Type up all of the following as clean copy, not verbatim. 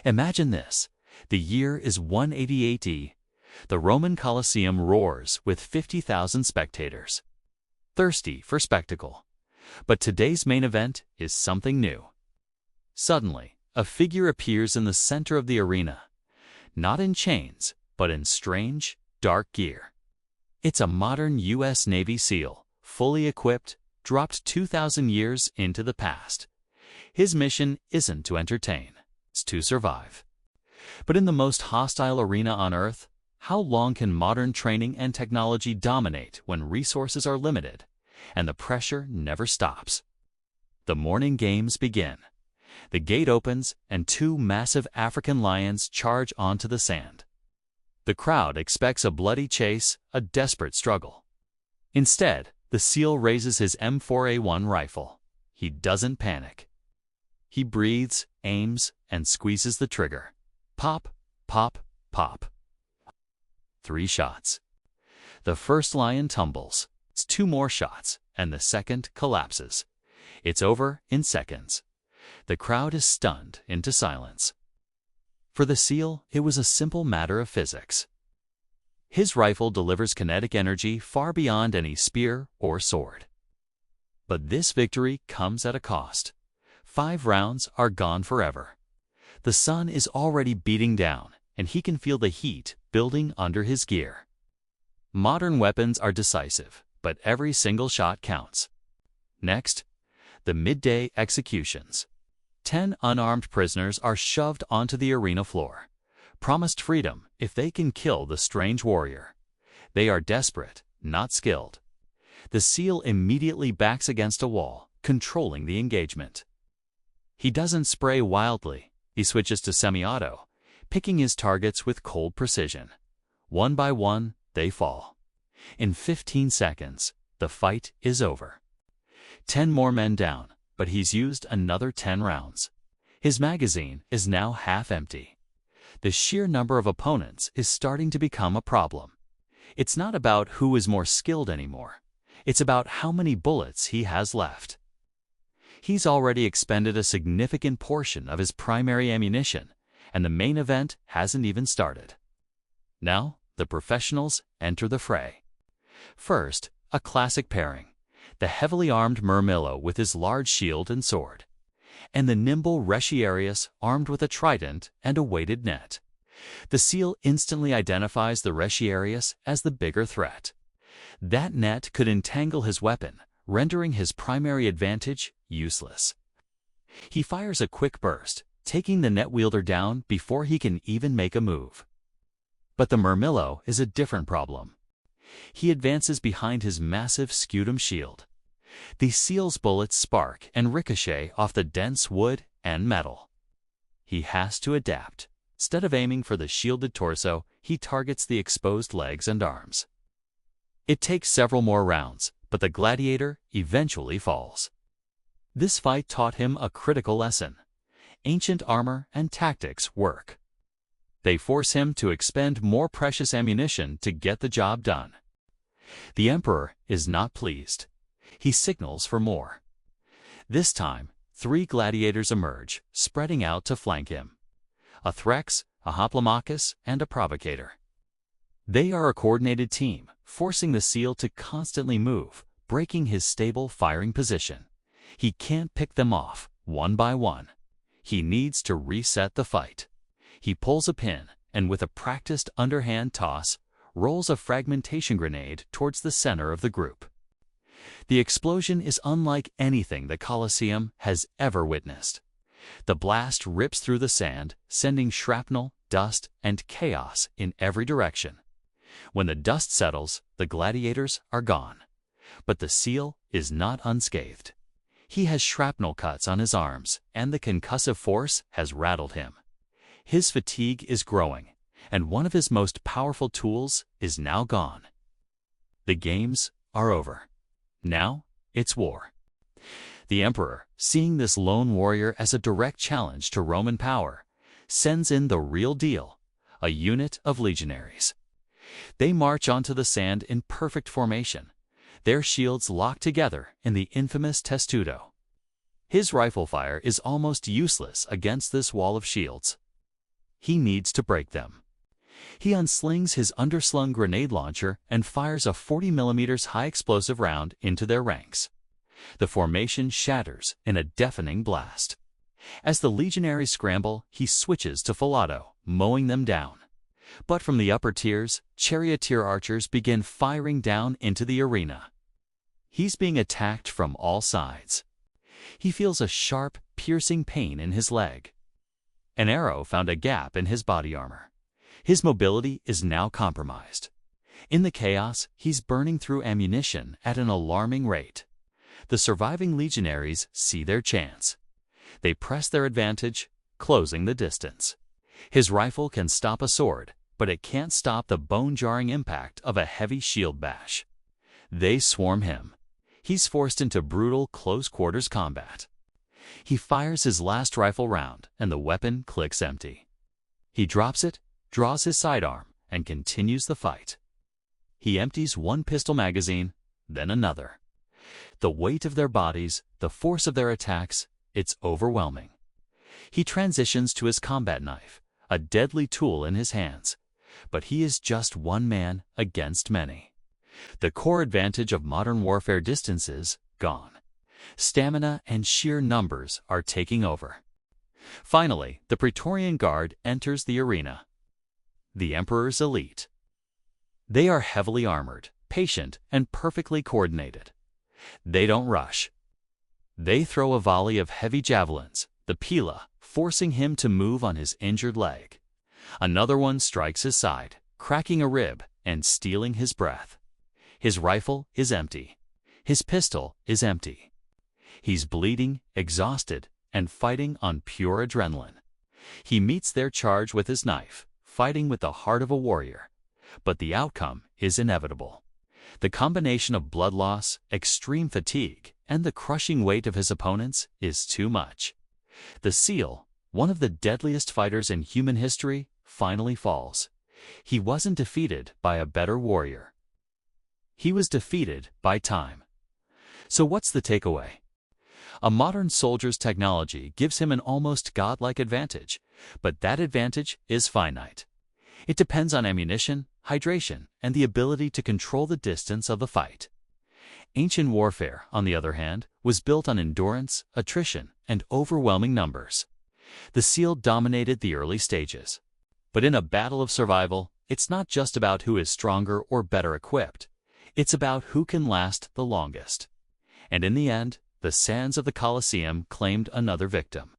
Imagine this. The year is 180 AD. The Roman Colosseum roars with 50,000 spectators, thirsty for spectacle. But today's main event is something new. Suddenly, a figure appears in the center of the arena, not in chains, but in strange, dark gear. It's a modern U.S. Navy SEAL, fully equipped, dropped 2,000 years into the past. His mission isn't to entertain, it's to survive. But in the most hostile arena on Earth, how long can modern training and technology dominate when resources are limited and the pressure never stops? The morning games begin. The gate opens and two massive African lions charge onto the sand. The crowd expects a bloody chase, a desperate struggle. Instead, the SEAL raises his M4A1 rifle. He doesn't panic. He breathes, aims, and squeezes the trigger. Pop, pop, pop. 3 shots. The first lion tumbles. It's 2 more shots, and the second collapses. It's over in seconds. The crowd is stunned into silence. For the SEAL, it was a simple matter of physics. His rifle delivers kinetic energy far beyond any spear or sword. But this victory comes at a cost. 5 rounds are gone forever. The sun is already beating down, and he can feel the heat building under his gear. Modern weapons are decisive, but every single shot counts. Next, the midday executions. 10 unarmed prisoners are shoved onto the arena floor, promised freedom if they can kill the strange warrior. They are desperate, not skilled. The SEAL immediately backs against a wall, controlling the engagement. He doesn't spray wildly. He switches to semi-auto, picking his targets with cold precision. One by one, they fall. In 15 seconds, the fight is over. 10 more men down, but he's used another 10 rounds. His magazine is now half empty. The sheer number of opponents is starting to become a problem. It's not about who is more skilled anymore. It's about how many bullets he has left. He's already expended a significant portion of his primary ammunition, and the main event hasn't even started. Now, the professionals enter the fray. First, a classic pairing. The heavily armed Murmillo with his large shield and sword, and the nimble Retiarius armed with a trident and a weighted net. The SEAL instantly identifies the Retiarius as the bigger threat. That net could entangle his weapon, rendering his primary advantage useless. He fires a quick burst, taking the net wielder down before he can even make a move. But the Murmillo is a different problem. He advances behind his massive scutum shield. The SEAL's bullets spark and ricochet off the dense wood and metal. He has to adapt. Instead of aiming for the shielded torso, he targets the exposed legs and arms. It takes several more rounds, but the gladiator eventually falls. This fight taught him a critical lesson. Ancient armor and tactics work. They force him to expend more precious ammunition to get the job done. The Emperor is not pleased. He signals for more. This time, 3 gladiators emerge, spreading out to flank him. A Threx, a Hoplomachus, and a Provocator. They are a coordinated team, forcing the SEAL to constantly move, breaking his stable firing position. He can't pick them off, one by one. He needs to reset the fight. He pulls a pin, and with a practiced underhand toss, rolls a fragmentation grenade towards the center of the group. The explosion is unlike anything the Colosseum has ever witnessed. The blast rips through the sand, sending shrapnel, dust, and chaos in every direction. When the dust settles, the gladiators are gone. But the SEAL is not unscathed. He has shrapnel cuts on his arms, and the concussive force has rattled him. His fatigue is growing, and one of his most powerful tools is now gone. The games are over. Now, it's war. The Emperor, seeing this lone warrior as a direct challenge to Roman power, sends in the real deal, a unit of legionaries. They march onto the sand in perfect formation, their shields locked together in the infamous testudo. His rifle fire is almost useless against this wall of shields. he needs to break them. He unslings his underslung grenade launcher and fires a 40mm high-explosive round into their ranks. The formation shatters in a deafening blast. As the legionaries scramble, he switches to full auto, mowing them down. But from the upper tiers, charioteer archers begin firing down into the arena. He's being attacked from all sides. He feels a sharp, piercing pain in his leg. An arrow found a gap in his body armor. His mobility is now compromised. In the chaos, he's burning through ammunition at an alarming rate. The surviving legionaries see their chance. They press their advantage, closing the distance. His rifle can stop a sword, but it can't stop the bone-jarring impact of a heavy shield bash. They swarm him. He's forced into brutal close-quarters combat. He fires his last rifle round, and the weapon clicks empty. He drops it, draws his sidearm, and continues the fight. He empties one pistol magazine, then another. The weight of their bodies, the force of their attacks, it's overwhelming. He transitions to his combat knife, a deadly tool in his hands. But he is just one man against many. The core advantage of modern warfare distances gone. Stamina and sheer numbers are taking over. Finally, the Praetorian Guard enters the arena. The Emperor's elite. They are heavily armored, patient, and perfectly coordinated. They don't rush. They throw a volley of heavy javelins, the pila, forcing him to move on his injured leg. Another one strikes his side, cracking a rib and stealing his breath. His rifle is empty. His pistol is empty. He's bleeding, exhausted, and fighting on pure adrenaline. He meets their charge with his knife, fighting with the heart of a warrior. But the outcome is inevitable. The combination of blood loss, extreme fatigue, and the crushing weight of his opponents is too much. The SEAL, one of the deadliest fighters in human history, finally falls. He wasn't defeated by a better warrior. He was defeated by time. So what's the takeaway? A modern soldier's technology gives him an almost godlike advantage, but that advantage is finite. It depends on ammunition, hydration, and the ability to control the distance of the fight. Ancient warfare, on the other hand, was built on endurance, attrition, and overwhelming numbers. The SEAL dominated the early stages. But in a battle of survival, it's not just about who is stronger or better equipped. It's about who can last the longest. And in the end, the sands of the Colosseum claimed another victim.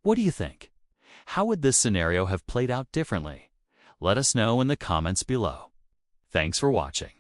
What do you think? How would this scenario have played out differently? Let us know in the comments below. Thanks for watching.